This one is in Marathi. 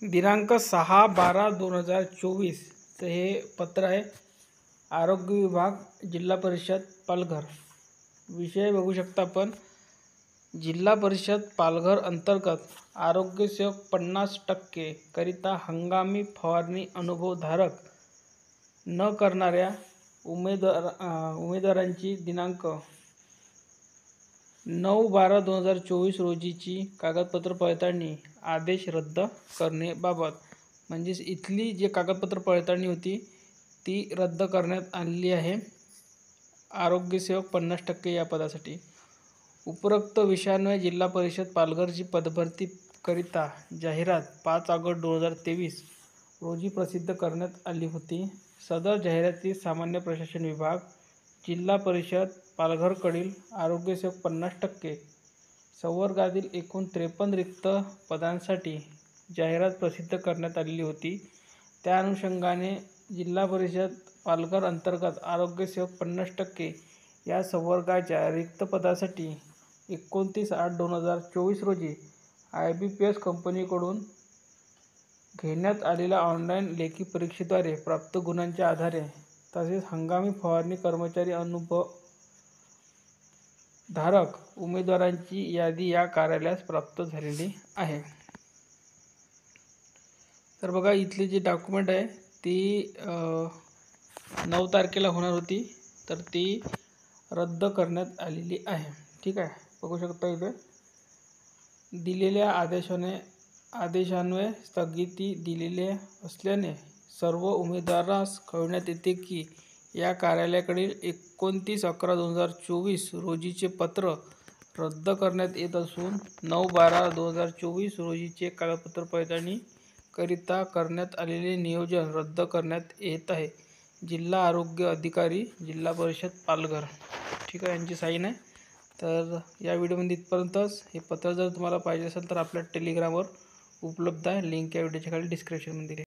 दिनांक 6/12/2024 हे पत्र आहे। आरोग्य विभाग जिल्हा परिषद पालघर। विषय बघू शकता आपण, जिल्हा परिषद पालघर अंतर्गत आरोग्य सेवक 50% करिता हंगामी फवारणी अनुभवधारक न करणाऱ्या उमेदवारांची दिनांक 9/12/2024 रोजीची कागदपत्र पडताळणी आदेश रद्द करण्याबाबत, म्हणजेच इथली जे कागदपत्र पडताळणी होती ती रद्द करण्यात आलेली आहे आरोग्य सेवक 50% या पदासाठी। उपरोक्त विषयान्वये जिल्हा परिषद पालघरची पदभरती करिता जाहिरात 5 ऑगस्ट 2023 रोजी प्रसिद्ध करण्यात आली होती। सदर जाहिरातीत सामान्य प्रशासन विभाग, जिल्हा परिषद पालघरकडील आरोग्य सेवक 50% संवर्गातील एकूण 53 रिक्त पदांसाठी जाहिरात प्रसिद्ध करण्यात आलेली होती। त्या अनुषंगाने जिल्हा परिषद पालघर अंतर्गत आरोग्य सेवक 50% या संवर्गाच्या रिक्त पदासाठी 29/8/2024 रोजी IBPS कंपनीकडून घेण्यात आलेल्या ऑनलाईन लेखी परीक्षेद्वारे प्राप्त गुणांच्या आधारे तसेच हंगामी फवारणी कर्मचारी अनुभवधारक उमेदवारांची यादी या कार्यालयास प्राप्त झालेली आहे। तर बघा, इथले जे डॉक्युमेंट आहे ती 9 तारखेला होणार होती, तर ती रद्द करण्यात आलेली आहे। ठीक आहे, बघू शकता इथे दिलेल्या आदेशान्वये स्थगिती दिलेली असल्याने सर्व उमेदवारास कळविण्यात येते की या कार्यालयाकडील 29/11/2024 रोजीचे पत्र रद्द करण्यात येत असून 9/12/2024 रोजीचे कागदपत्र पडताळणी करिता करण्यात आलेले नियोजन रद्द करण्यात येत आहे। जिल्हा आरोग्य अधिकारी, जिल्हा परिषद पालघर। ठीक आहे, यांची साईन आहे। तर या व्हिडिओमध्ये इथपर्यंतच। हे पत्र जर तुम्हाला पाहिजे असेल तर आपल्या टेलिग्रामवर उपलब्ध आहे, लिंक या व्हिडिओच्या खाली डिस्क्रिप्शनमध्ये दिली आहे।